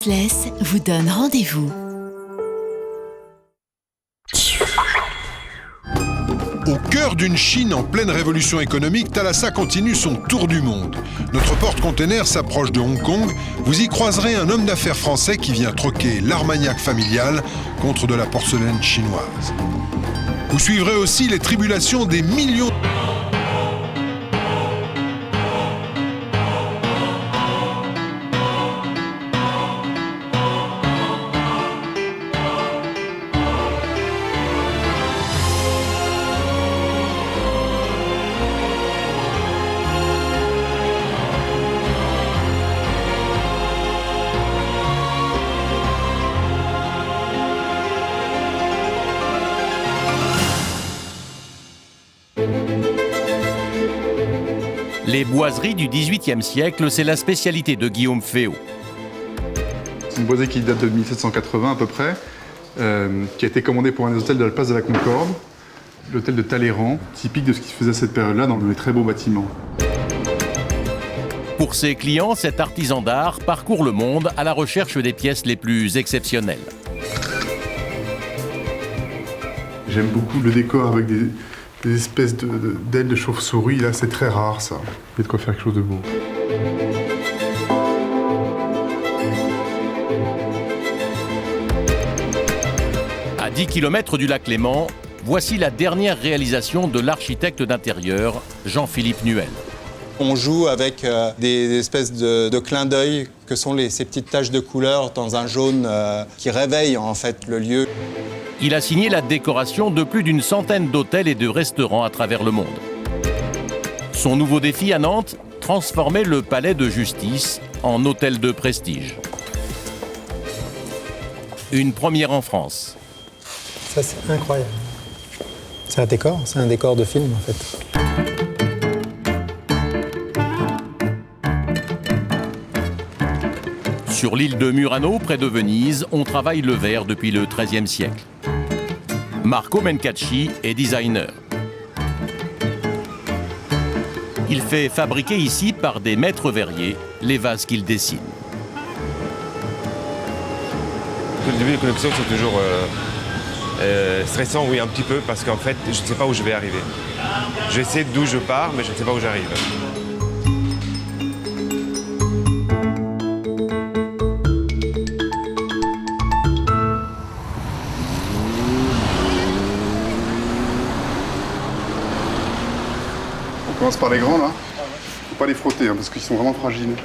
Atlas vous donne rendez-vous. Au cœur d'une Chine en pleine révolution économique, Thalassa continue son tour du monde. Notre porte-container s'approche de Hong Kong. Vous y croiserez un homme d'affaires français qui vient troquer l'Armagnac familial contre de la porcelaine chinoise. Vous suivrez aussi les tribulations des millions Les boiseries du XVIIIe siècle, c'est la spécialité de Guillaume Féot. C'est une boiserie qui date de 1780 à peu près, qui a été commandée pour un des hôtels de la place de la Concorde, l'hôtel de Talleyrand, typique de ce qui se faisait à cette période-là dans les très beaux bâtiments. Pour ses clients, cet artisan d'art parcourt le monde à la recherche des pièces les plus exceptionnelles. J'aime beaucoup le décor avec des espèces d'ailes de chauve-souris, là c'est très rare ça. Il y a de quoi faire quelque chose de beau. À 10 km du lac Léman, voici la dernière réalisation de l'architecte d'intérieur Jean-Philippe Nuel. On joue avec des espèces de clins d'œil que sont ces petites taches de couleur dans un jaune qui réveillent en fait le lieu. Il a signé la décoration de plus d'une centaine d'hôtels et de restaurants à travers le monde. Son nouveau défi à Nantes, transformer le palais de justice en hôtel de prestige. Une première en France. Ça, c'est incroyable. C'est un décor de film en fait. Sur l'île de Murano, près de Venise, on travaille le verre depuis le XIIIe siècle. Marco Mencacci est designer. Il fait fabriquer ici par des maîtres verriers les vases qu'il dessine. Le début de collection, c'est toujours stressant, oui, un petit peu, parce qu'en fait, je ne sais pas où je vais arriver. Je sais d'où je pars, mais je ne sais pas où j'arrive. On commence par les grands là. Faut pas les frotter parce qu'ils sont vraiment fragiles.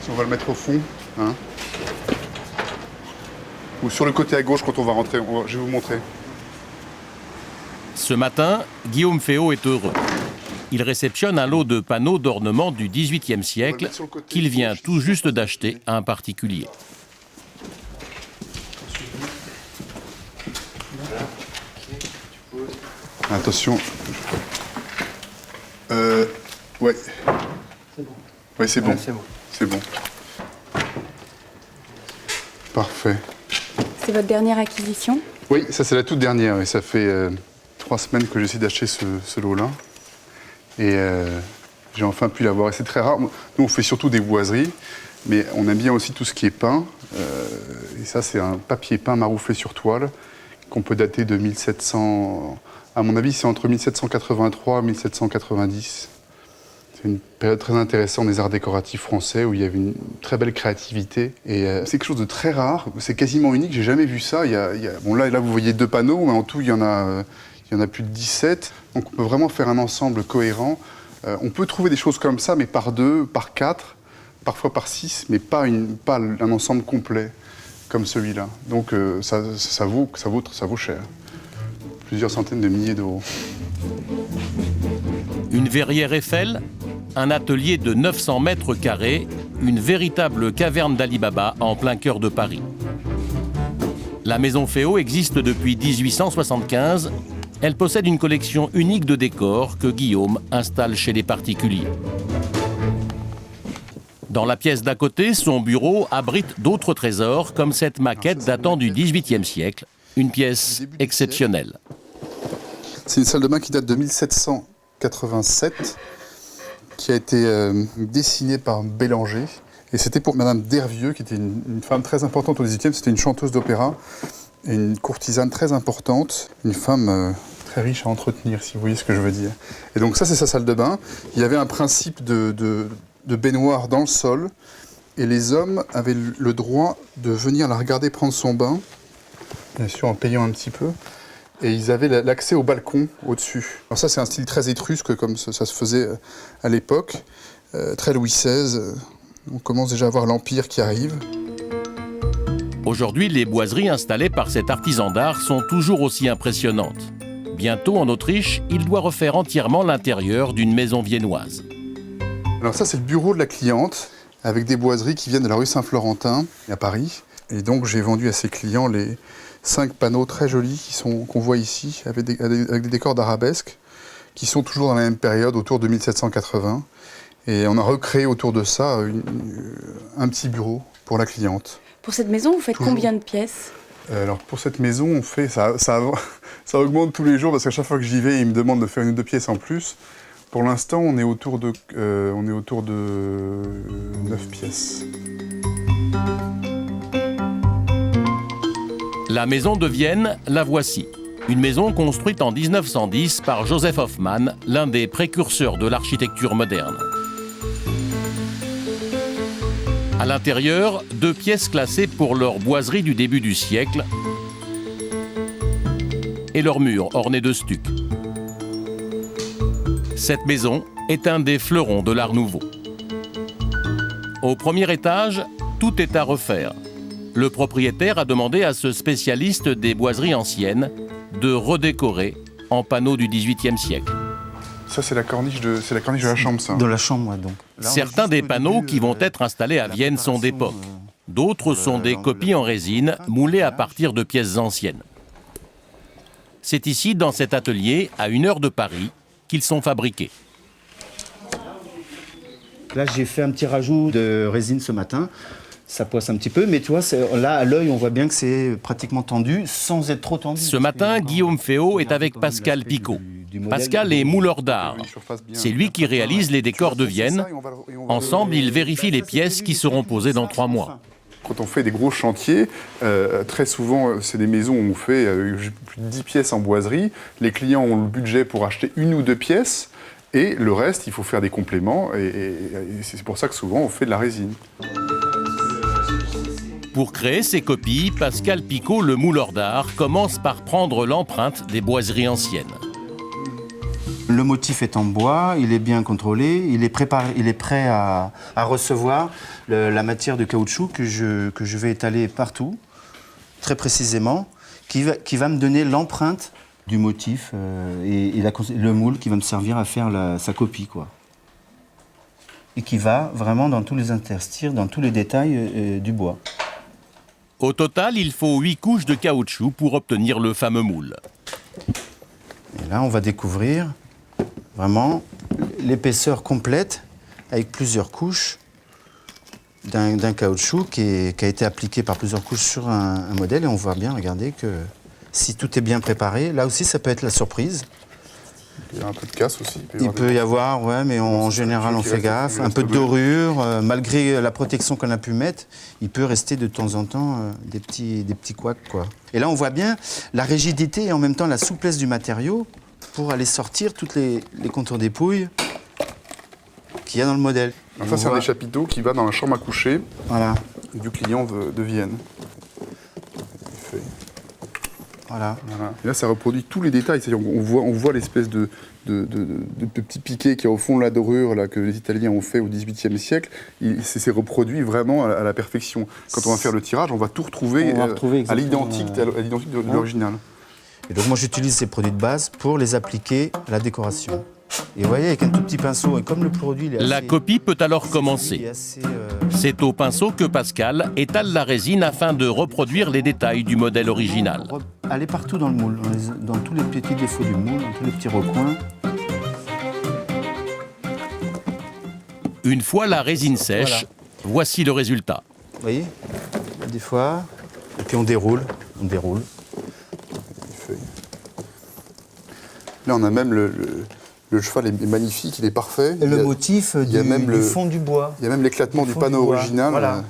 Si on va le mettre au fond, hein. Ou sur le côté à gauche quand on va rentrer, je vais vous montrer. Ce matin, Guillaume Féot est heureux. Il réceptionne un lot de panneaux d'ornement du XVIIIe siècle qu'il vient tout juste d'acheter à un particulier. Attention. Ouais. C'est bon. Ouais, c'est bon. Ouais, c'est bon. Parfait. C'est votre dernière acquisition? Oui, ça c'est la toute dernière. Et ça fait 3 semaines que j'essaie d'acheter ce lot-là. Et j'ai enfin pu l'avoir. Et c'est très rare. Nous, on fait surtout des boiseries, mais on aime bien aussi tout ce qui est peint. Et ça, c'est un papier peint marouflé sur toile qu'on peut dater de 1700... À mon avis, c'est entre 1783 et 1790. C'est une période très intéressante des arts décoratifs français où il y avait une très belle créativité. Et c'est quelque chose de très rare, c'est quasiment unique, j'ai jamais vu ça. Bon, là, vous voyez 2 panneaux, mais en tout, il y en a plus de 17. Donc on peut vraiment faire un ensemble cohérent. On peut trouver des choses comme ça, mais par 2, par 4, parfois par 6, mais pas un ensemble complet comme celui-là. Donc ça vaut cher. Plusieurs centaines de milliers d'euros. Une verrière Eiffel, un atelier de 900 mètres carrés, une véritable caverne d'Ali Baba en plein cœur de Paris. La maison Féot existe depuis 1875. Elle possède une collection unique de décors que Guillaume installe chez les particuliers. Dans la pièce d'à côté, son bureau abrite d'autres trésors, comme cette maquette datant du XVIIIe siècle, une pièce exceptionnelle. C'est une salle de bain qui date de 1787, qui a été dessinée par Bélanger. Et c'était pour Madame Dervieux, qui était une femme très importante au XVIIIe. C'était une chanteuse d'opéra et une courtisane très importante, une femme très riche à entretenir, si vous voyez ce que je veux dire. Et donc ça, c'est sa salle de bain. Il y avait un principe de baignoire dans le sol, et les hommes avaient le droit de venir la regarder prendre son bain, bien sûr en payant un petit peu, et ils avaient l'accès au balcon au-dessus. Alors ça, c'est un style très étrusque, comme ça se faisait à l'époque, très Louis XVI. On commence déjà à voir l'Empire qui arrive. Aujourd'hui, les boiseries installées par cet artisan d'art sont toujours aussi impressionnantes. Bientôt, en Autriche, il doit refaire entièrement l'intérieur d'une maison viennoise. Alors ça, c'est le bureau de la cliente, avec des boiseries qui viennent de la rue Saint-Florentin, à Paris. Et donc, j'ai vendu à ses clients les 5 panneaux très jolis qu'on voit ici, avec des décors d'arabesques, qui sont toujours dans la même période, autour de 1780. Et on a recréé autour de ça un petit bureau pour la cliente. Pour cette maison, vous faites combien de pièces? Alors pour cette maison, on fait ça augmente tous les jours parce qu'à chaque fois que j'y vais, ils me demandent de faire 1 ou 2 pièces en plus. Pour l'instant, on est autour de 9 pièces. La maison de Vienne, la voici. Une maison construite en 1910 par Joseph Hoffmann, l'un des précurseurs de l'architecture moderne. À l'intérieur, 2 pièces classées pour leur boiserie du début du siècle et leurs murs ornés de stuc. Cette maison est un des fleurons de l'Art nouveau. Au premier étage, tout est à refaire. Le propriétaire a demandé à ce spécialiste des boiseries anciennes de redécorer en panneaux du XVIIIe siècle. Ça, c'est la corniche de la chambre, ça. De la chambre, ouais, donc. Là, certains des panneaux qui vont être installés à Vienne sont d'époque. D'autres sont des copies en résine moulées à partir de pièces anciennes. C'est ici, dans cet atelier, à 1 heure de Paris, qu'ils sont fabriqués. Là, j'ai fait un petit rajout de résine ce matin. Ça poisse un petit peu, mais tu vois, là, à l'œil, on voit bien que c'est pratiquement tendu, sans être trop tendu. Ce matin, Guillaume Féot est avec Pascal Picot. Pascal est mouleur d'art. C'est lui qui réalise les décors de Vienne. Ensemble, ils vérifient les pièces qui seront posées dans 3 mois. Quand on fait des gros chantiers, très souvent, c'est des maisons où on fait plus de 10 pièces en boiserie. Les clients ont le budget pour acheter 1 ou 2 pièces. Et le reste, il faut faire des compléments. Et c'est pour ça que souvent, on fait de la résine. Pour créer ces copies, Pascal Picot, le mouleur d'art, commence par prendre l'empreinte des boiseries anciennes. Le motif est en bois, il est bien contrôlé, il est prêt à recevoir la matière de caoutchouc que je vais étaler partout, très précisément, qui va me donner l'empreinte du motif et le moule qui va me servir à faire sa copie, quoi. Et qui va vraiment dans tous les interstices, dans tous les détails du bois. Au total, il faut 8 couches de caoutchouc pour obtenir le fameux moule. Et là, on va découvrir vraiment l'épaisseur complète avec plusieurs couches d'un caoutchouc qui a été appliqué par plusieurs couches sur un modèle. Et on voit bien, regardez, que si tout est bien préparé, là aussi, ça peut être la surprise. Il y a un peu de casse aussi. Il peut y avoir, ouais, mais en général, on fait gaffe. Un peu de dorure, malgré la protection qu'on a pu mettre, il peut rester de temps en temps des petits couacs, quoi. Et là, on voit bien la rigidité et en même temps la souplesse du matériau pour aller sortir toutes les contours des pouilles qu'il y a dans le modèle. Alors ça, c'est un des chapiteaux qui va dans la chambre à coucher, voilà, du client de Vienne. Voilà. Et là, ça reproduit tous les détails. On voit l'espèce de petit piqué qui est au fond de la dorure là, que les Italiens ont fait au XVIIIe siècle. C'est reproduit vraiment à la perfection. Quand on va faire le tirage, on va tout retrouver à l'identique de l'original. Et donc moi, j'utilise ces produits de base pour les appliquer à la décoration. Et vous voyez, avec un tout petit pinceau, et comme le produit... La copie peut alors commencer. C'est au pinceau que Pascal étale la résine afin de reproduire les détails du modèle original. Aller partout dans le moule, dans tous les petits défauts du moule, dans tous les petits recoins. Une fois la résine sèche, voici le résultat. Vous voyez, des fois, et puis on déroule. Là, on a même le Le cheval est magnifique, il est parfait. Et le motif il y a même du fond du bois. Il y a même l'éclatement du panneau original. Voilà.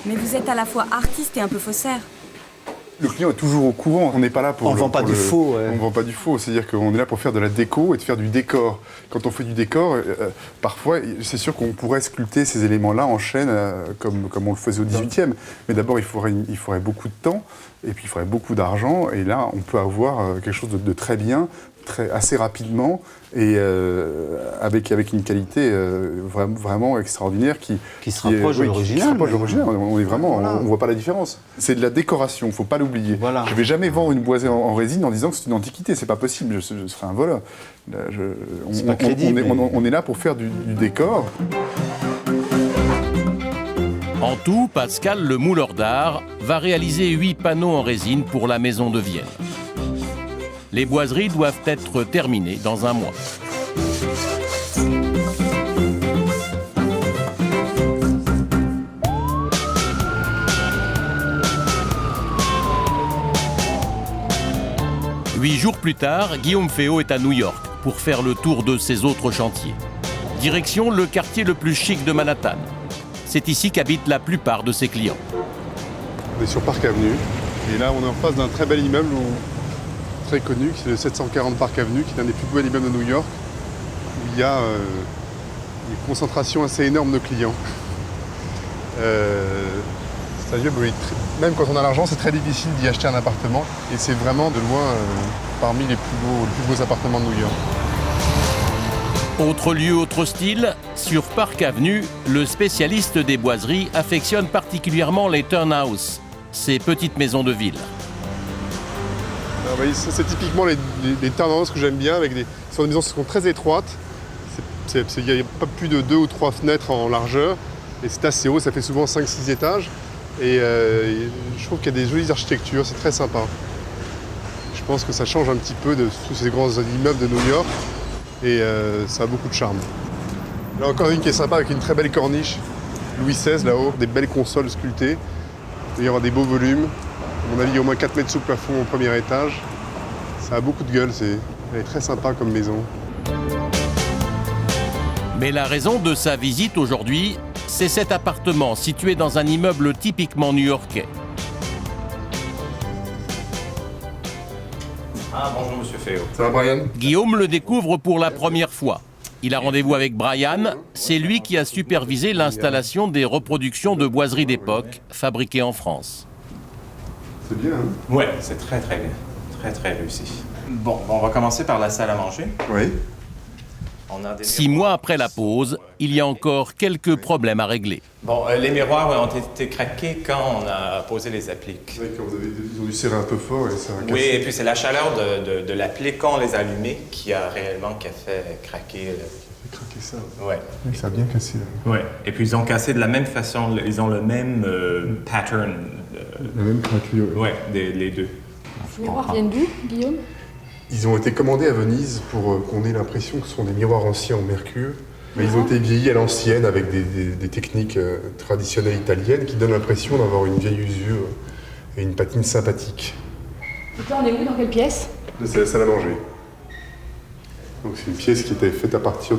Mais vous êtes à la fois artiste et un peu faussaire. Le client est toujours au courant, on n'est pas là pour... On ne vend pas du faux. On ne vend pas du faux, c'est-à-dire qu'on est là pour faire de la déco et de faire du décor. Quand on fait du décor, parfois, c'est sûr qu'on pourrait sculpter ces éléments-là en chaîne, comme on le faisait au 18e. Mais d'abord, il faudrait beaucoup de temps, et puis il faudrait beaucoup d'argent, et là, on peut avoir quelque chose de très bien, assez rapidement, et avec une qualité vraiment extraordinaire qui se rapproche de l'original. On est vraiment, on ne voit pas la différence. C'est de la décoration, il ne faut pas l'oublier. Voilà. Je ne vais jamais vendre une boisée en résine en disant que c'est une antiquité, c'est pas possible, je serais un voleur. C'est pas crédible. On est là pour faire du décor. En tout, Pascal, le mouleur d'art, va réaliser 8 panneaux en résine pour la maison de Vienne. Les boiseries doivent être terminées dans un mois. Huit jours plus tard, Guillaume Féault est à New York pour faire le tour de ses autres chantiers. Direction le quartier le plus chic de Manhattan. C'est ici qu'habitent la plupart de ses clients. On est sur Park Avenue, et là on est en face d'un très bel immeuble très connu, c'est le 740 Park Avenue, qui est l'un des plus beaux immeubles de New York, où il y a une concentration assez énorme de clients. C'est un immeuble où même quand on a l'argent, c'est très difficile d'y acheter un appartement, et c'est vraiment de loin parmi les plus beaux appartements de New York. Autre lieu, autre style, sur Park Avenue, le spécialiste des boiseries affectionne particulièrement les townhouses, ces petites maisons de ville. C'est typiquement les townhouses que j'aime bien, ce sont des maisons qui sont très étroites. Il n'y a pas plus de 2 ou 3 fenêtres en largeur, et c'est assez haut, ça fait souvent 5-6 étages. Et je trouve qu'il y a des jolies architectures, c'est très sympa. Je pense que ça change un petit peu de tous ces grands immeubles de New York, et ça a beaucoup de charme. Là encore une qui est sympa, avec une très belle corniche, Louis XVI là-haut, des belles consoles sculptées. Il y aura des beaux volumes. À mon avis, il y a au moins 4 mètres sous le plafond au premier étage. Ça a beaucoup de gueule, elle est très sympa comme maison. Mais la raison de sa visite aujourd'hui, c'est cet appartement situé dans un immeuble typiquement new-yorkais. Ah, bonjour, monsieur Féault. Ça va, Brian? Guillaume le découvre pour la première fois. Il a rendez-vous avec Brian, c'est lui qui a supervisé l'installation des reproductions de boiseries d'époque fabriquées en France. C'est bien, hein? Ouais, c'est très très bien. Très très réussi. Bon, on va commencer par la salle à manger. Oui. On a des 6 mois après la pause, il y a encore quelques problèmes à régler. Bon, les miroirs ont été craqués quand on a posé les appliques. Oui, quand ils ont dû serrer un peu fort et ça a cassé. Oui, et puis c'est la chaleur de l'applique quand on les a allumés qui a réellement fait craquer. Craquer ça. Ouais. Oui, ça a bien cassé là. Ouais. Et puis ils ont cassé de la même façon, ils ont le même pattern. La même craquelure. Ouais, les deux. Les miroirs viennent d'où, Guillaume? Ils ont été commandés à Venise pour qu'on ait l'impression que ce sont des miroirs anciens en mercure. Mais ils ont été vieillis à l'ancienne avec des techniques traditionnelles italiennes qui donnent l'impression d'avoir une vieille usure et une patine sympathique. Donc là, on est où, dans quelle pièce? Là, c'est la salle à manger. Donc c'est une pièce qui était faite à partir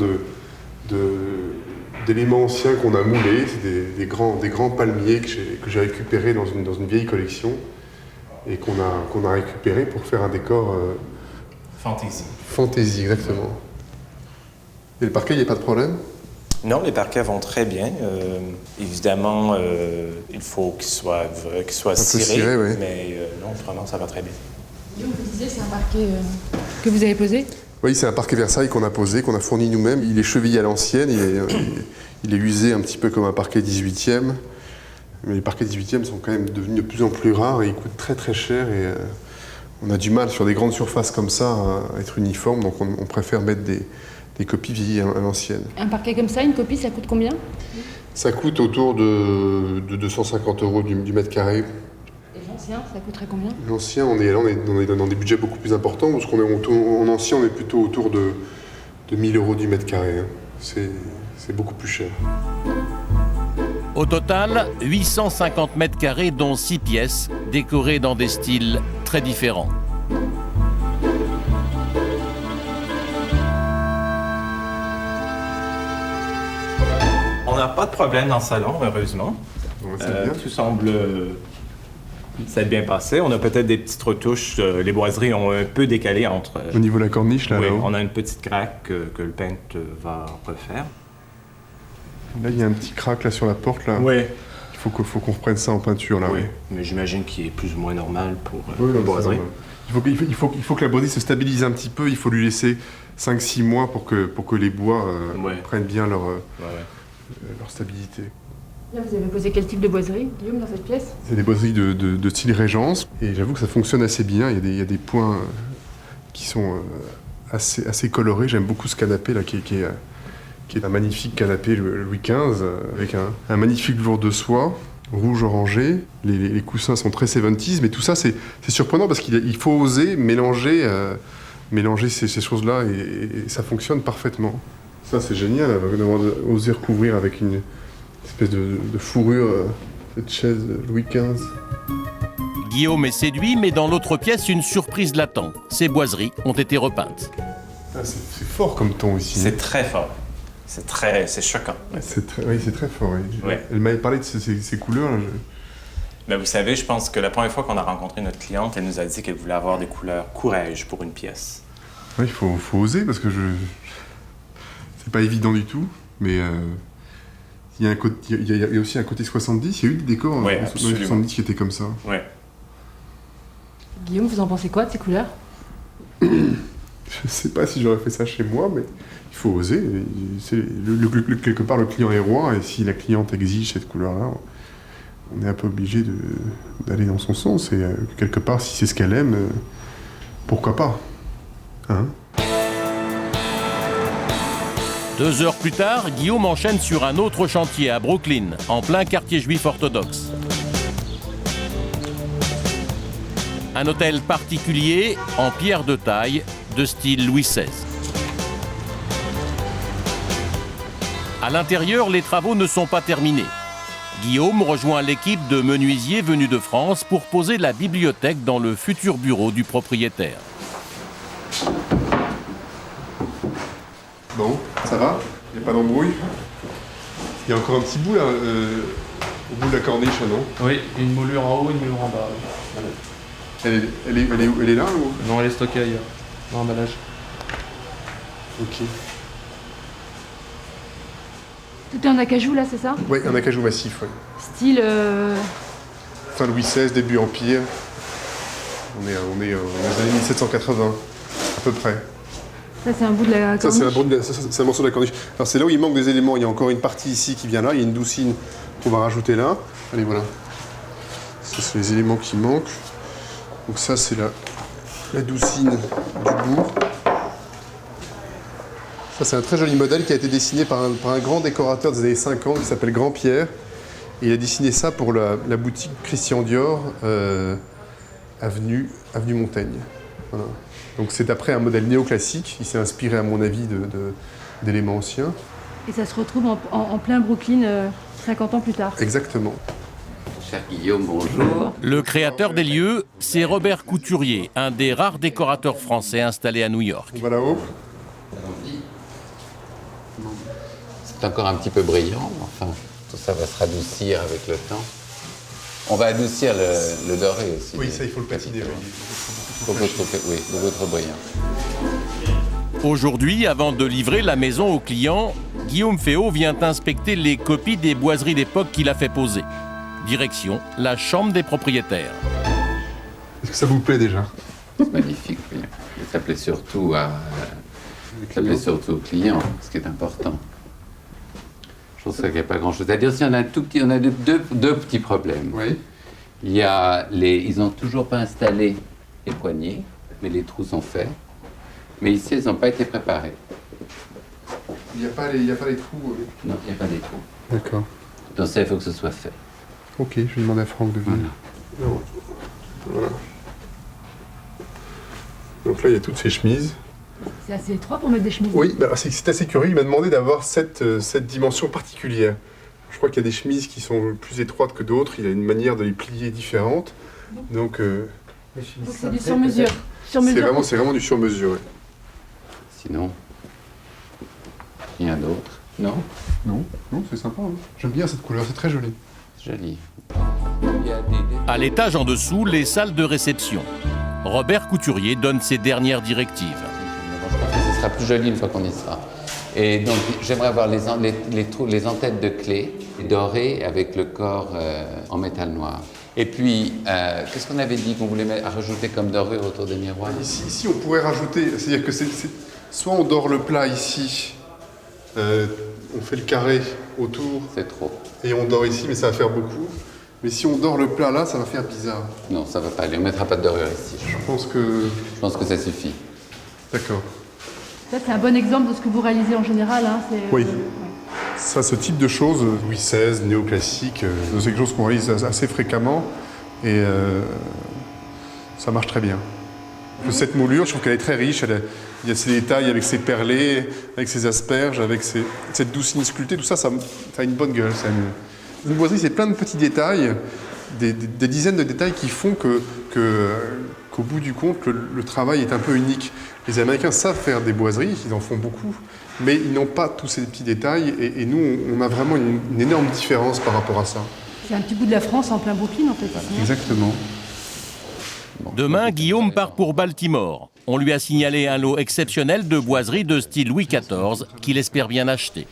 d'éléments anciens qu'on a moulés. C'est des grands palmiers que j'ai récupérés dans une vieille collection et qu'on a récupéré pour faire un décor Fantaisie, exactement. Et le parquet, il n'y a pas de problème? Non, les parquets vont très bien. Évidemment, il faut qu'ils soient cirés, oui. Mais non, vraiment, ça va très bien. Guillaume, vous disiez, c'est un parquet que vous avez posé? Oui, c'est un parquet Versailles qu'on a posé, qu'on a fourni nous-mêmes. Il est chevillé à l'ancienne, il est usé un petit peu comme un parquet 18e. Mais les parquets 18e sont quand même devenus de plus en plus rares et ils coûtent très très cher. Et on a du mal sur des grandes surfaces comme ça à être uniforme, donc on préfère mettre des copies vieillies à l'ancienne. Un parquet comme ça, une copie, ça coûte combien? Ça coûte autour de 250 € du mètre carré. Et l'ancien, ça coûterait combien? L'ancien, on est dans des budgets beaucoup plus importants, parce qu'en ancien, on est plutôt autour de 1000 € du mètre carré. C'est beaucoup plus cher. Au total, 850 mètres carrés, dont 6 pièces, décorées dans des styles très différents. n'a pas de problème dans le salon, heureusement. Ouais, c'est bien. Tout semble s'être bien passé. On a peut-être des petites retouches. Les boiseries ont un peu décalé entre... Au niveau de la corniche, là, oui, là-haut. on a une petite craque que le peintre va refaire. Là, il y a un petit crack là sur la porte, là. Oui. Il faut qu'on reprenne ça en peinture, là. Oui, Oui. mais j'imagine qu'il est plus ou moins normal pour Oui, la non, boiserie. il faut que la boiserie se stabilise un petit peu. Il faut lui laisser 5-6 mois pour que les bois Ouais. prennent bien leur Ouais. stabilité. Là, vous avez posé quel type de boiserie, Guillaume, dans cette pièce? C'est des boiseries de style Régence. Et j'avoue que ça fonctionne assez bien. Il y a des points qui sont assez colorés. J'aime beaucoup ce canapé là qui est un magnifique canapé Louis XV avec un magnifique velours de soie rouge orangé. Les coussins sont très 70s, mais tout ça c'est surprenant parce qu'il faut oser mélanger ces choses-là et ça fonctionne parfaitement. Ça c'est génial, d'avoir osé recouvrir avec une espèce de fourrure cette chaise Louis XV. Guillaume est séduit, mais dans l'autre pièce, une surprise l'attend. Ces boiseries ont été repeintes. Ah, c'est fort comme ton ici. C'est très fort. C'est choquant. Oui, c'est très fort. Oui. Ouais. Elle m'avait parlé de ces couleurs. Là, Mais vous savez, je pense que la première fois qu'on a rencontré notre cliente, elle nous a dit qu'elle voulait avoir des couleurs courage pour une pièce. Oui, il faut oser parce que c'est pas évident du tout, mais il y a aussi un côté 70. Il y a eu des décors dans les 70 qui étaient comme ça. Oui. Guillaume, vous en pensez quoi de ces couleurs? Je sais pas si j'aurais fait ça chez moi, mais il faut oser. Quelque part, le client est roi, et si la cliente exige cette couleur-là, on est un peu obligé d'aller dans son sens. Et quelque part, si c'est ce qu'elle aime, pourquoi pas, hein? 2 heures plus tard, Guillaume enchaîne sur un autre chantier à Brooklyn, en plein quartier juif orthodoxe. Un hôtel particulier, en pierre de taille, de style Louis XVI. À l'intérieur, les travaux ne sont pas terminés. Guillaume rejoint l'équipe de menuisiers venus de France pour poser la bibliothèque dans le futur bureau du propriétaire. Bon, ça va? Il n'y a pas d'embrouille? Il y a encore un petit bout là, au bout de la corniche, non? Oui, une moulure en haut, une moulure en bas. Voilà. Elle est là ou? Non, elle est stockée ailleurs, dans l'emballage. Ok. Tout est en acajou, là, c'est ça? Oui, un acajou massif, oui. Style... Fin Louis XVI, début Empire. On est dans les années 1780, à peu près. Ça, c'est un bout de la corniche. Ça, c'est un morceau de la corniche. Alors, c'est là où il manque des éléments. Il y a encore une partie ici qui vient là. Il y a une doucine qu'on va rajouter là. Allez, voilà. Ça, c'est les éléments qui manquent. Donc ça, c'est la doucine du bout. Ça, c'est un très joli modèle qui a été dessiné par un grand décorateur des années 50 qui s'appelle Grand Pierre. Et il a dessiné ça pour la boutique Christian Dior, avenue Montaigne. Voilà. Donc c'est après un modèle néoclassique. Il s'est inspiré, à mon avis, d'éléments anciens. Et ça se retrouve en plein Brooklyn 50 ans plus tard. Exactement. Cher Guillaume, bonjour. Le créateur des lieux, c'est Robert Couturier, un des rares décorateurs français installés à New York. On va là-haut. C'est encore un petit peu brillant, enfin, tout ça va se radoucir avec le temps. On va adoucir le doré aussi. Oui, ça, il faut le patiner. Beaucoup trop brillant. Aujourd'hui, avant de livrer la maison au client, Guillaume Féot vient inspecter les copies des boiseries d'époque qu'il a fait poser. Direction, la chambre des propriétaires. Est-ce que ça vous plaît déjà? C'est magnifique, oui. Et ça plaît surtout aux clients, ce qui est important. Je pense qu'il n'y a pas grand-chose à dire. Si on a deux petits problèmes. Oui. Ils n'ont toujours pas installé les poignées, mais les trous sont faits. Mais ici, ils n'ont pas été préparés. Il n'y a pas les trous. Non, il n'y a pas des trous. D'accord. Donc ça, il faut que ce soit fait. Ok, je vais demander à Franck de venir. Voilà. Donc là, il y a toutes ces chemises. C'est assez étroit pour mettre des chemises. Oui, bah, c'est assez curieux. Il m'a demandé d'avoir cette dimension particulière. Je crois qu'il y a des chemises qui sont plus étroites que d'autres. Il a une manière de les plier différente. Donc c'est du sur-mesure. C'est vraiment du sur-mesure. Ouais. Sinon, rien d'autre. Non? Non, c'est sympa. Hein. J'aime bien cette couleur, c'est très joli. Joli. À l'étage en dessous, les salles de réception. Robert Couturier donne ses dernières directives. Je pense que ce sera plus joli une fois qu'on y sera. Et donc, j'aimerais avoir les entêtes de clés dorées avec le corps en métal noir. Et puis, qu'est-ce qu'on avait dit qu'on voulait rajouter comme dorure autour des miroirs? Ici, on pourrait rajouter, c'est-à-dire que soit on dore le plat ici, on fait le carré autour. C'est trop. Et on dort ici, mais ça va faire beaucoup. Mais si on dort le plat là, ça va faire bizarre. Non, ça va pas aller. On mettra pas de dorure ici. Je pense que ça suffit. D'accord. Ça, c'est un bon exemple de ce que vous réalisez en général. Hein, oui. Ça, ce type de choses, Louis XVI, néoclassique, c'est quelque chose qu'on réalise assez fréquemment et ça marche très bien. Cette moulure, je trouve qu'elle est très riche. Il y a ses détails avec ses perlés, avec ses asperges, avec cette douce ligne sculptée. Tout ça, ça a une bonne gueule. Une boiserie, c'est plein de petits détails, des dizaines de détails qui font qu'au bout du compte, le travail est un peu unique. Les Américains savent faire des boiseries, ils en font beaucoup, mais ils n'ont pas tous ces petits détails et nous, on a vraiment une énorme différence par rapport à ça. C'est un petit bout de la France en plein Brooklyn, en fait. Exactement. Demain, Guillaume part pour Baltimore. On lui a signalé un lot exceptionnel de boiseries de style Louis XIV qu'il espère bien acheter.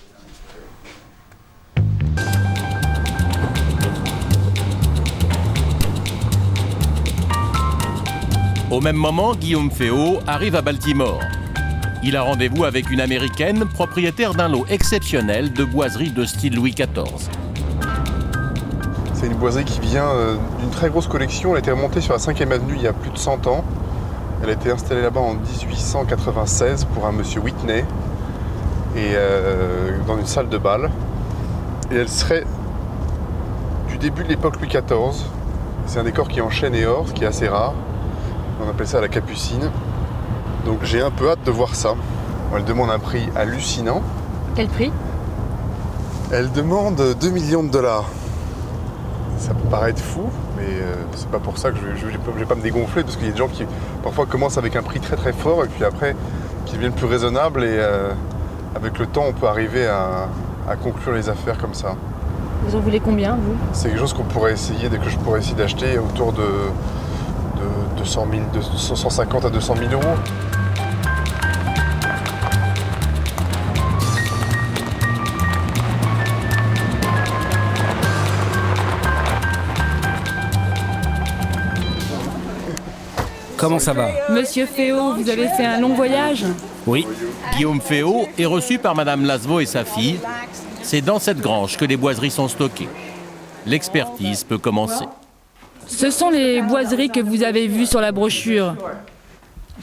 Au même moment, Guillaume Féault arrive à Baltimore. Il a rendez-vous avec une Américaine propriétaire d'un lot exceptionnel de boiseries de style Louis XIV. C'est une boiserie qui vient d'une très grosse collection. Elle a été remontée sur la 5e avenue il y a plus de 100 ans. Elle a été installée là-bas en 1896 pour un monsieur Whitney, et dans une salle de bal. Et elle serait du début de l'époque Louis XIV. C'est un décor qui est en chêne et or, ce qui est assez rare. On appelle ça la capucine. Donc j'ai un peu hâte de voir ça. Elle demande un prix hallucinant. Quel prix? Elle demande 2 millions de dollars. Ça peut paraître fou, mais c'est pas pour ça que je vais pas me dégonfler, parce qu'il y a des gens qui parfois commencent avec un prix très très fort et puis après qui deviennent plus raisonnables, et avec le temps on peut arriver à conclure les affaires comme ça. Vous en voulez combien, vous? C'est quelque chose qu'on pourrait essayer, dès que je pourrais essayer d'acheter autour de 150 à 200 000 euros. Comment ça va? Monsieur Féault, vous avez fait un long voyage? Oui. Guillaume Féault est reçu par Madame Lasveau et sa fille. C'est dans cette grange que les boiseries sont stockées. L'expertise peut commencer. Ce sont les boiseries que vous avez vues sur la brochure.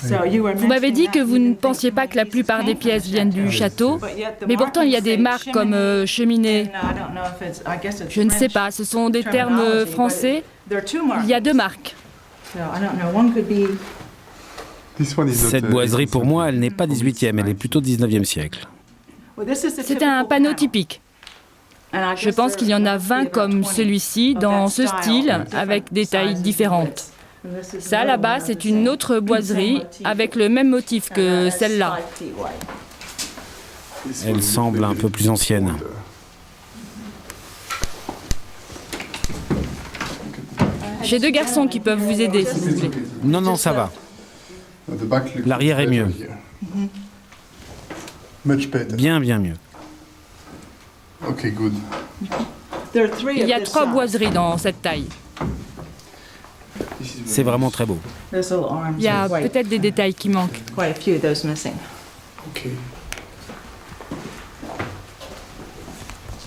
Vous m'avez dit que vous ne pensiez pas que la plupart des pièces viennent du château, mais pourtant il y a des marques comme cheminée. Je ne sais pas, ce sont des termes français. Il y a 2 marques. Cette boiserie, pour moi, elle n'est pas 18e, elle est plutôt 19e siècle. C'est un panneau typique. Je pense qu'il y en a 20 comme celui-ci, dans ce style, avec des tailles différentes. Ça, là-bas, c'est une autre boiserie, avec le même motif que celle-là. Elle semble un peu plus ancienne. J'ai 2 garçons qui peuvent vous aider, si vous voulez. Non, non, ça va. L'arrière est mieux. Bien, bien mieux. Ok, good. Il y a 3 boiseries dans cette taille. C'est vraiment très beau. Il y a peut-être des détails qui manquent. Ok.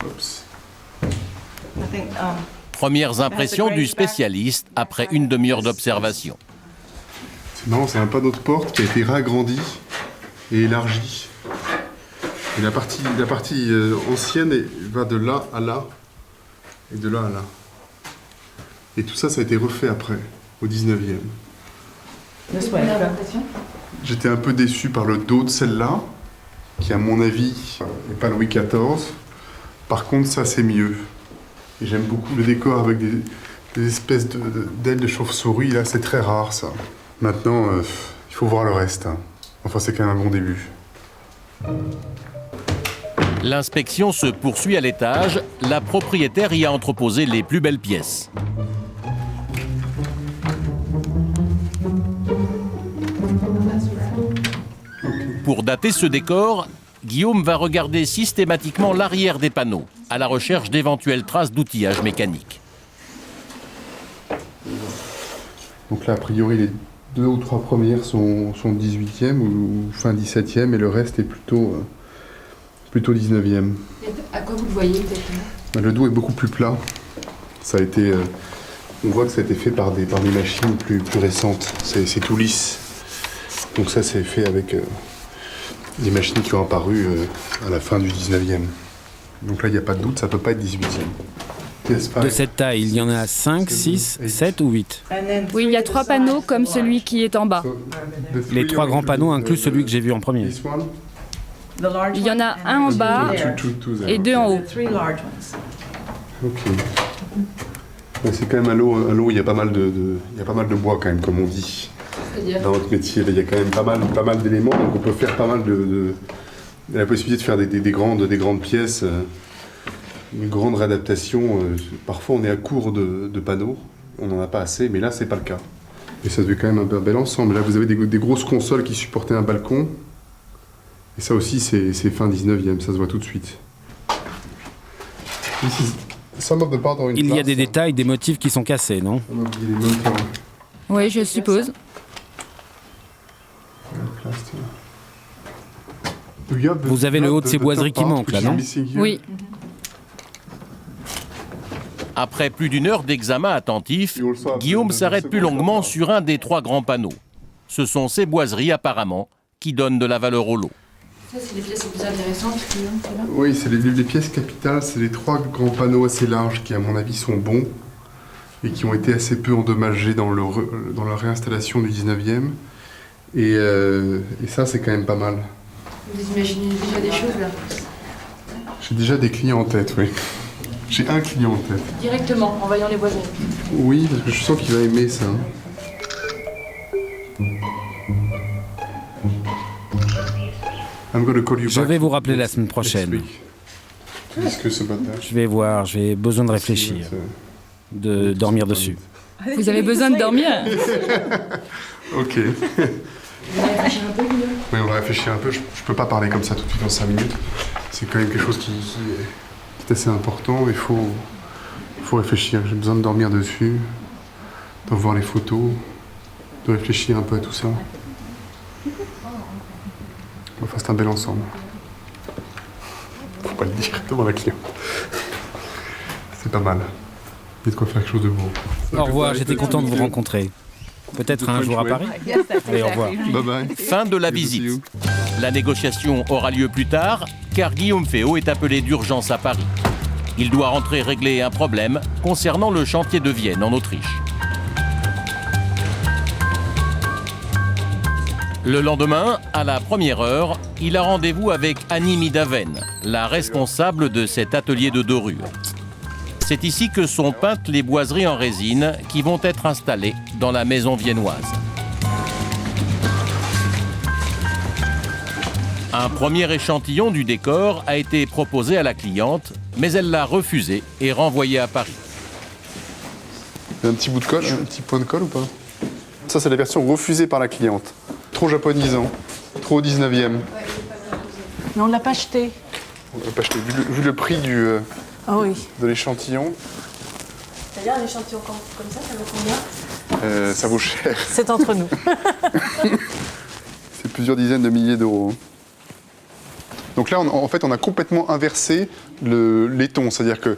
Oups. Premières impressions du spécialiste après une demi-heure d'observation. C'est marrant, c'est un panneau de porte qui a été réagrandi et élargi. Et la partie ancienne va de là à là et de là à là. Et tout ça, ça a été refait après, au 19e. J'étais un peu déçu par le dos de celle-là, qui à mon avis n'est pas Louis XIV. Par contre, ça c'est mieux. Et j'aime beaucoup le décor avec des espèces d'ailes de chauve-souris, là c'est très rare ça. Maintenant, il faut voir le reste. Hein. Enfin, c'est quand même un bon début. L'inspection se poursuit à l'étage. La propriétaire y a entreposé les plus belles pièces. Pour dater ce décor, Guillaume va regarder systématiquement l'arrière des panneaux, à la recherche d'éventuelles traces d'outillage mécanique. Donc là, a priori, les 2 ou 3 premières sont 18e ou fin 17e, et le reste est plutôt 19e. À quoi vous le voyez exactement? Le dos est beaucoup plus plat. Ça a été, on voit que ça a été fait par des machines plus récentes. C'est tout lisse. Donc ça, c'est fait avec des machines qui ont apparu à la fin du 19e. Donc là, il n'y a pas de doute, ça ne peut pas être 18e. De cette taille, il y en a 5, 6, 7 ou 8? Oui, il y a 3 panneaux comme celui qui est en bas. Les 3 grands panneaux incluent celui que j'ai vu en premier. Il y en a un en bas et 2 en haut. Ok. C'est quand même un lot où il y a pas mal de bois quand même, comme on dit. Dans notre métier, il y a quand même pas mal d'éléments, donc on peut faire pas mal la possibilité de faire des grandes pièces, une grande réadaptation. Parfois on est à court de panneaux, on n'en a pas assez, mais là c'est pas le cas. Et ça devait quand même un bel ensemble. Là vous avez des grosses consoles qui supportaient un balcon, et ça aussi c'est fin 19e, ça se voit tout de suite. Il y a des détails, des motifs qui sont cassés, non? Oui, je suppose. Vous avez le haut de ces boiseries qui manque, là, non? Oui. Après plus d'1 heure d'examen attentif, Guillaume s'arrête plus longuement sur un des 3 grands panneaux. Ce sont ces boiseries, apparemment, qui donnent de la valeur au lot. Ça, c'est les pièces les plus intéressantes, c'est là? Oui, c'est les pièces capitales, c'est les 3 grands panneaux assez larges qui, à mon avis, sont bons et qui ont été assez peu endommagés dans la réinstallation du 19e. Et ça, c'est quand même pas mal. Vous imaginez déjà des choses, là? J'ai déjà des clients en tête, oui. J'ai un client en tête. Directement, en voyant les boiseries? Oui, parce que je sens qu'il va aimer ça. Je vais vous rappeler la semaine prochaine. Je vais voir, j'ai besoin de réfléchir, de dormir dessus. Vous avez besoin de dormir? Ok. Vous allez réfléchir un peu, Guillaume? Oui, on va réfléchir un peu. Je peux pas parler comme ça tout de suite en 5 minutes. C'est quand même quelque chose qui est assez important. Il faut réfléchir. J'ai besoin de dormir dessus, de voir les photos, de réfléchir un peu à tout ça. Enfin, c'est un bel ensemble. Faut pas le dire devant la cliente. C'est pas mal. Il y a de quoi faire quelque chose de beau. Au revoir, j'étais content de vous rencontrer. Peut-être un jour à Paris. Allez, au revoir. Bye bye. Fin de la visite. La négociation aura lieu plus tard, car Guillaume Féot est appelé d'urgence à Paris. Il doit rentrer régler un problème concernant le chantier de Vienne, en Autriche. Le lendemain, à la 1re heure, il a rendez-vous avec Annie Midaven, la responsable de cet atelier de dorure. C'est ici que sont peintes les boiseries en résine qui vont être installées dans la maison viennoise. Un premier échantillon du décor a été proposé à la cliente, mais elle l'a refusé et renvoyé à Paris. Il y a un petit bout de colle, un petit point de colle ou pas? Ça, c'est la version refusée par la cliente. Trop japonisant, trop 19e. Mais on ne l'a pas acheté. On ne l'a pas acheté. Vu le prix de l'échantillon. C'est-à-dire un échantillon comme ça vaut combien? Ça vaut cher. C'est entre nous. C'est plusieurs dizaines de milliers d'euros. Donc là, en fait, on a complètement inversé les tons. C'est-à-dire que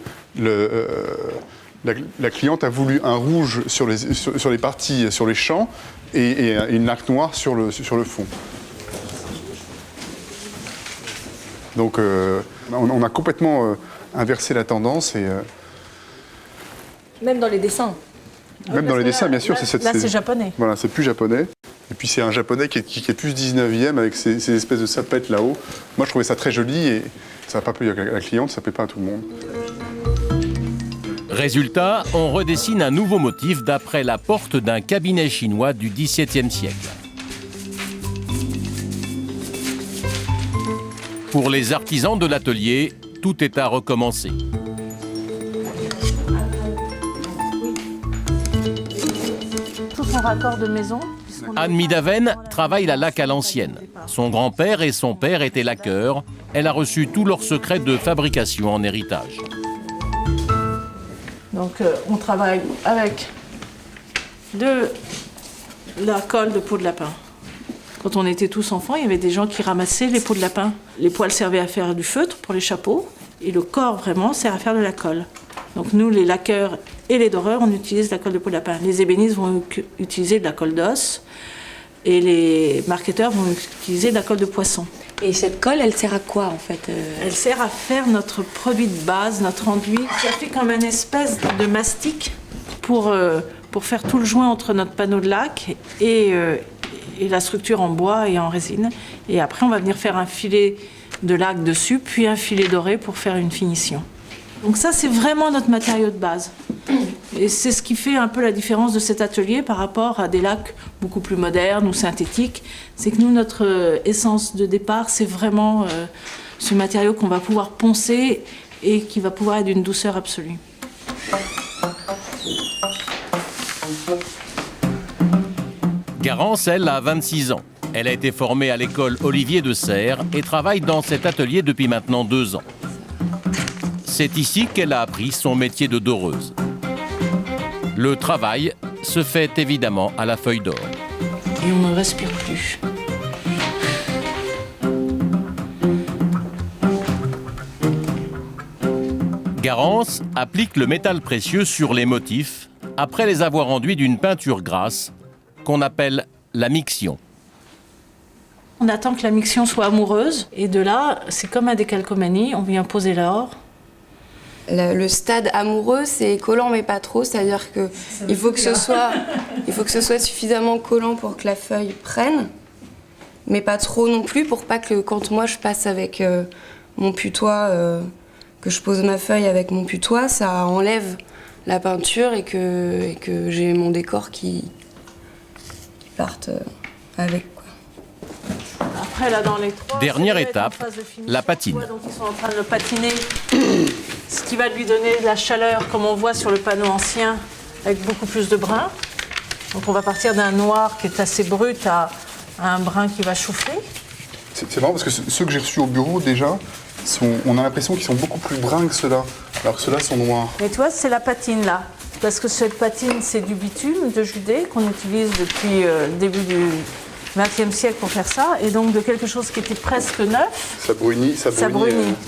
la cliente a voulu un rouge sur les parties, sur les champs, et une laque noire sur le fond. Donc on a complètement inversé la tendance. Même dans les dessins. Même dans les dessins, bien sûr. Là, c'est japonais. Voilà, c'est plus japonais. Et puis c'est un japonais qui est plus 19e avec ces espèces de sapettes là-haut. Moi, je trouvais ça très joli et ça n'a pas plu à la cliente, ça ne plaît pas à tout le monde. Résultat, on redessine un nouveau motif d'après la porte d'un cabinet chinois du XVIIe siècle. Pour les artisans de l'atelier, tout est à recommencer. Tout son raccord de maison. Anne Midaven travaille la laque à l'ancienne. Son grand-père et son père étaient laqueurs. Elle a reçu tous leurs secrets de fabrication en héritage. Donc on travaille avec de la colle de peau de lapin. Quand on était tous enfants, il y avait des gens qui ramassaient les peaux de lapin. Les poils servaient à faire du feutre pour les chapeaux et le corps vraiment sert à faire de la colle. Donc nous, les laqueurs et les doreurs, on utilise la colle de peau de lapin. Les ébénistes vont utiliser de la colle d'os et les marketeurs vont utiliser de la colle de poisson. Et cette colle, elle sert à quoi en fait Elle sert à faire notre produit de base, notre enduit. Ça fait comme une espèce de mastic pour faire tout le joint entre notre panneau de laque et la structure en bois et en résine. Et après, on va venir faire un filet de laque dessus, puis un filet doré pour faire une finition. Donc ça, c'est vraiment notre matériau de base. Et c'est ce qui fait un peu la différence de cet atelier par rapport à des laques beaucoup plus modernes ou synthétiques. C'est que nous, notre essence de départ, c'est vraiment ce matériau qu'on va pouvoir poncer et qui va pouvoir être d'une douceur absolue. Garance, elle, a 26 ans. Elle a été formée à l'école Olivier de Serres et travaille dans cet atelier depuis maintenant 2 ans. C'est ici qu'elle a appris son métier de doreuse. Le travail se fait évidemment à la feuille d'or. Et on ne respire plus. Garance applique le métal précieux sur les motifs après les avoir enduits d'une peinture grasse qu'on appelle la miction. On attend que la miction soit amoureuse et de là, c'est comme un décalcomanie, on vient poser l'or. Le stade amoureux, c'est collant mais pas trop, c'est-à-dire que il faut que ce soit suffisamment collant pour que la feuille prenne, mais pas trop non plus pour pas que quand moi je passe avec mon putois, que je pose ma feuille avec mon putois, ça enlève la peinture et que j'ai mon décor qui parte avec. Après, là, dans les trois, dernière étape, la patine. Donc, ils sont en train de le patiner, ce qui va lui donner de la chaleur, comme on voit sur le panneau ancien, avec beaucoup plus de brun. Donc on va partir d'un noir qui est assez brut à un brun qui va chauffer. C'est marrant parce que ceux que j'ai reçus au bureau, déjà, on a l'impression qu'ils sont beaucoup plus bruns que ceux-là, alors que ceux-là sont noirs. Mais tu vois, c'est la patine, là. Parce que cette patine, c'est du bitume de Judée qu'on utilise depuis le début du XXe siècle pour faire ça, et donc de quelque chose qui était presque neuf. Ça brunit.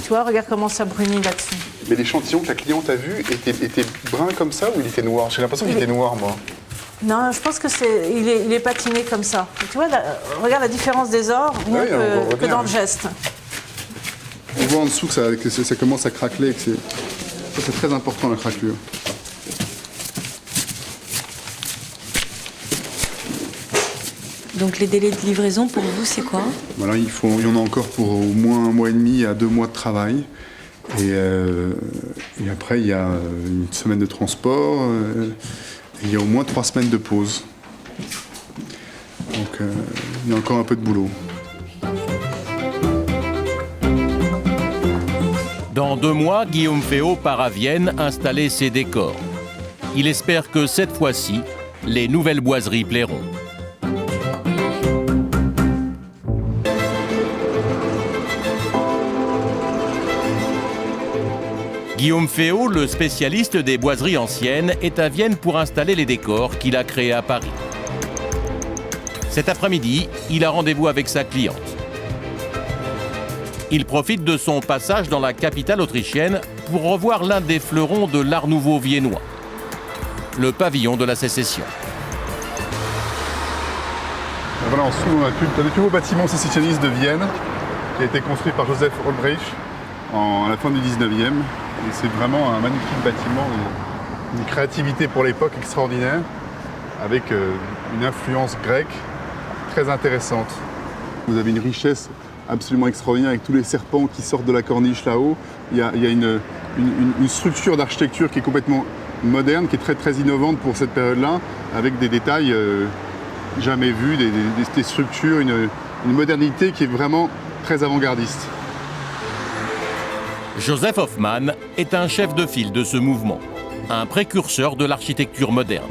Tu vois, regarde comment ça brunit là-dessus. Mais l'échantillon que la cliente a vu était brun comme ça ou il était noir? J'ai l'impression qu'il était noir, moi. Non, je pense que il est patiné comme ça. Et tu vois, regarde la différence des ors, mieux que dans le geste. On voit en dessous que ça commence à craqueler. C'est très important, la craquelure. Donc les délais de livraison pour vous, c'est quoi? Voilà, il y en a encore pour au moins 1 mois et demi à 2 mois de travail. Et après, il y a une semaine de transport. Et il y a au moins 3 semaines de pause. Donc il y a encore un peu de boulot. Dans 2 mois, Guillaume Féot part à Vienne installer ses décors. Il espère que cette fois-ci, les nouvelles boiseries plairont. Guillaume Féot, le spécialiste des boiseries anciennes, est à Vienne pour installer les décors qu'il a créés à Paris. Cet après-midi, il a rendez-vous avec sa cliente. Il profite de son passage dans la capitale autrichienne pour revoir l'un des fleurons de l'Art nouveau viennois, le pavillon de la Sécession. Voilà, en dessous, on a le plus beau bâtiment sécessionniste de Vienne, qui a été construit par Joseph Olbrich à la fin du 19e. Et c'est vraiment un magnifique bâtiment, une créativité pour l'époque extraordinaire, avec une influence grecque très intéressante. Vous avez une richesse absolument extraordinaire avec tous les serpents qui sortent de la corniche là-haut. Il y a une structure d'architecture qui est complètement moderne, qui est très très innovante pour cette période-là, avec des détails jamais vus, des structures, une modernité qui est vraiment très avant-gardiste. Joseph Hoffmann est un chef de file de ce mouvement, un précurseur de l'architecture moderne.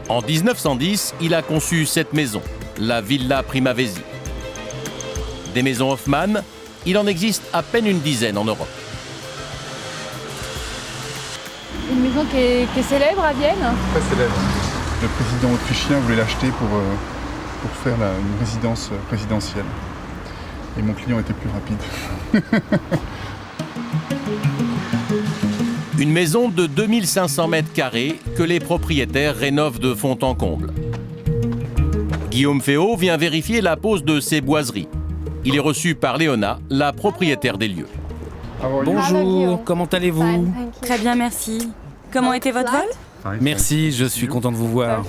En 1910, il a conçu cette maison, la Villa Primavesi. Des maisons Hoffmann, il en existe à peine une dizaine en Europe. Une maison qui est célèbre à Vienne? Très célèbre. Le président autrichien voulait l'acheter pour faire une résidence présidentielle. Et mon client était plus rapide. Une maison de 2500 mètres carrés que les propriétaires rénovent de fond en comble. Guillaume Féot vient vérifier la pose de ces boiseries. Il est reçu par Léona, la propriétaire des lieux. Bonjour, comment allez-vous? Très bien, merci. Comment était votre vol? Merci, je suis content de vous voir.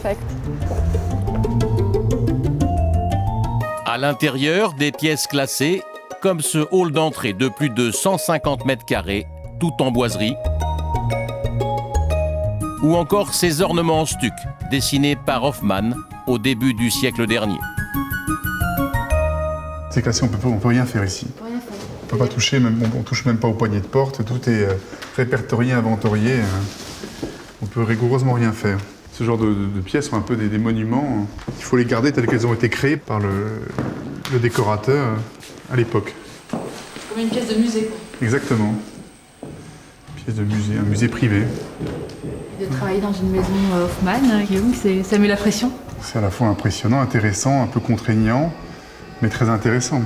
À l'intérieur, des pièces classées, comme ce hall d'entrée de plus de 150 mètres carrés, tout en boiserie, ou encore ces ornements en stuc, dessinés par Hoffmann au début du siècle dernier. C'est classé, on peut rien faire ici. On ne peut pas toucher, on touche même pas aux poignées de porte, tout est répertorié, inventorié. On peut rigoureusement rien faire. Ce genre de pièces sont un peu des monuments. Il faut les garder telles qu'elles ont été créées par le décorateur à l'époque. Comme une pièce de musée, quoi. Exactement. Une pièce de musée, un musée privé. De travailler dans une maison Hoffmann, Guillaume, ça met la pression? C'est à la fois impressionnant, intéressant, un peu contraignant, mais très intéressant.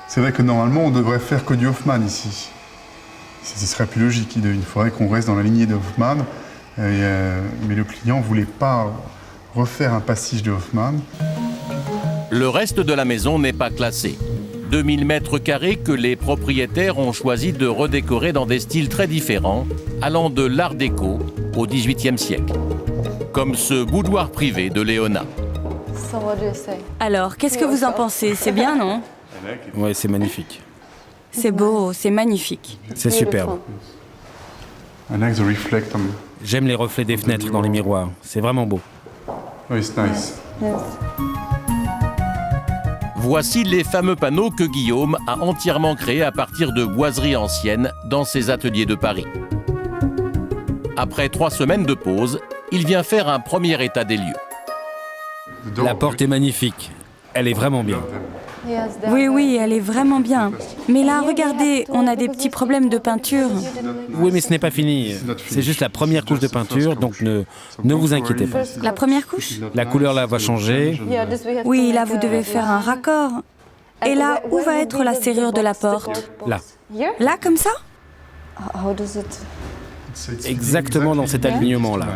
C'est vrai que normalement, on devrait faire que du Hoffmann ici. Ce serait plus logique. Il faudrait qu'on reste dans la lignée de Hoffmann. Mais le client ne voulait pas refaire un pastiche de Hoffmann. Le reste de la maison n'est pas classé. 2000 mètres carrés que les propriétaires ont choisi de redécorer dans des styles très différents, allant de l'art déco au XVIIIe siècle. Comme ce boudoir privé de Léona. Alors, qu'est-ce que vous en pensez? C'est bien, non? Ouais, c'est magnifique. C'est beau, c'est magnifique. C'est superbe. J'aime les reflets des fenêtres dans les miroirs. C'est vraiment beau. Oui, c'est nice. Voici les fameux panneaux que Guillaume a entièrement créés à partir de boiseries anciennes dans ses ateliers de Paris. Après 3 semaines de pause, il vient faire un premier état des lieux. La porte est magnifique. Elle est vraiment bien. Oui, elle est vraiment bien. Mais là, regardez, on a des petits problèmes de peinture. Oui, mais ce n'est pas fini. C'est juste la première couche de peinture, donc ne vous inquiétez pas. La première couche? La couleur là va changer. Oui, là, vous devez faire un raccord. Et là, où va être la serrure de la porte? Là. Là, comme ça? Exactement dans cet alignement-là.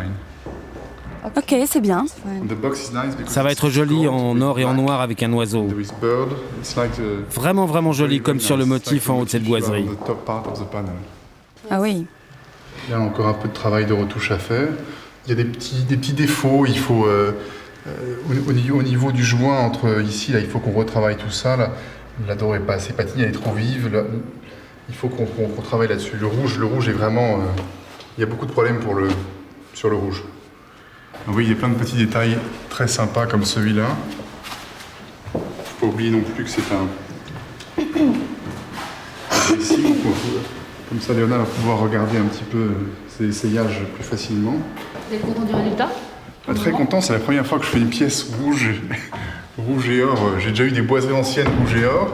Ok, c'est bien. Ça va être joli en or et en noir avec un oiseau. Vraiment, vraiment joli, comme sur le motif en haut de cette boiserie. Ah oui. Il y a encore un peu de travail de retouche à faire. Il y a des petits défauts. Il faut, au niveau du joint entre ici, là, il faut qu'on retravaille tout ça. Là. La dorée n'est pas assez patinée, elle est trop vive. Là, il faut qu'on travaille là-dessus. Le rouge est vraiment... il y a beaucoup de problèmes sur le rouge. Oui, il y a plein de petits détails très sympas comme celui-là. Il ne faut pas oublier non plus que c'est un dressing. Comme ça, Léona va pouvoir regarder un petit peu ses essayages plus facilement. Vous êtes content du résultat? Très content, c'est la première fois que je fais une pièce rouge et or. J'ai déjà eu des boiseries anciennes rouge et or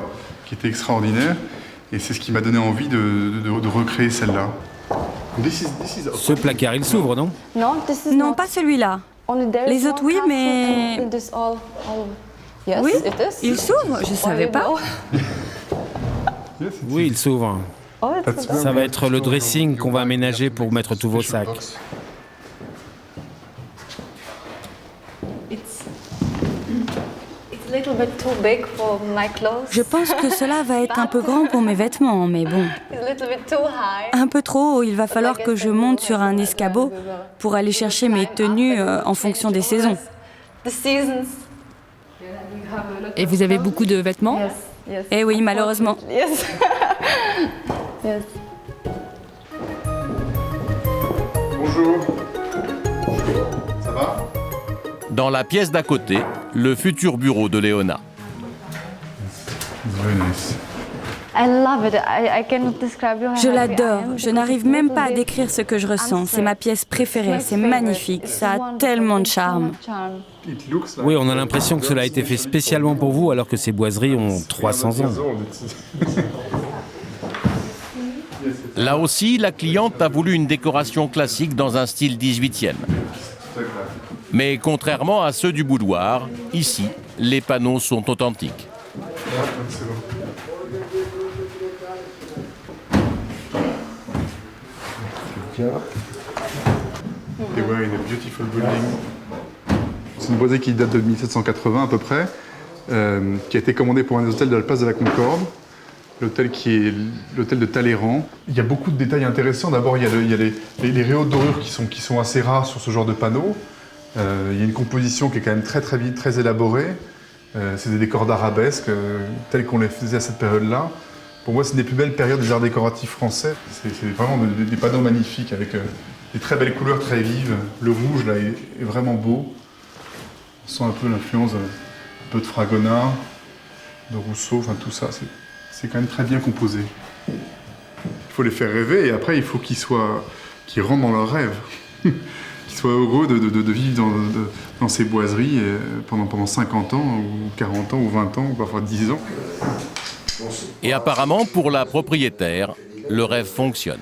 qui étaient extraordinaires. Et c'est ce qui m'a donné envie de recréer celle-là. Ce placard, il s'ouvre, non? Non, pas celui-là. Les autres, oui, mais... Oui, il s'ouvre, je ne savais pas. Oui, il s'ouvre. Ça va être le dressing qu'on va aménager pour mettre tous vos sacs. Je pense que cela va être un peu grand pour mes vêtements, mais bon. Un peu trop haut, il va falloir que je monte sur un escabeau pour aller chercher mes tenues en fonction des saisons. Et vous avez beaucoup de vêtements? Eh oui, malheureusement. Bonjour. Ça va? Dans la pièce d'à côté, le futur bureau de Léona. Je l'adore. Je n'arrive même pas à décrire ce que je ressens. C'est ma pièce préférée. C'est magnifique. Ça a tellement de charme. Oui, on a l'impression que cela a été fait spécialement pour vous, alors que ces boiseries ont 300 ans. Là aussi, la cliente a voulu une décoration classique dans un style 18e. Mais contrairement à ceux du boudoir, ici, les panneaux sont authentiques. C'est une boiserie qui date de 1780 à peu près, qui a été commandée pour un des hôtels de la place de la Concorde, l'hôtel qui est l'hôtel de Talleyrand. Il y a beaucoup de détails intéressants. D'abord, il y a les rayures de dorure qui sont assez rares sur ce genre de panneaux. Il y a une composition qui est quand même très élaborée. C'est des décors d'arabesques tels qu'on les faisait à cette période-là. Pour moi, c'est une des plus belles périodes des arts décoratifs français. C'est vraiment des panneaux magnifiques avec des très belles couleurs très vives. Le rouge là est vraiment beau. On sent un peu l'influence un peu de Fragonard, de Rousseau, enfin tout ça. C'est quand même très bien composé. Il faut les faire rêver et après il faut qu'ils rentrent dans leurs rêves. Qu'ils soient heureux de vivre dans ces boiseries pendant 50 ans, ou 40 ans, ou 20 ans, ou parfois 10 ans. Et apparemment, pour la propriétaire, le rêve fonctionne.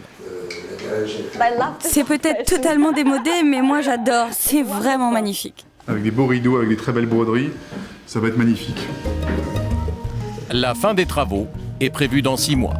C'est peut-être totalement démodé, mais moi j'adore. C'est vraiment magnifique. Avec des beaux rideaux, avec des très belles broderies, ça va être magnifique. La fin des travaux est prévue dans 6 mois.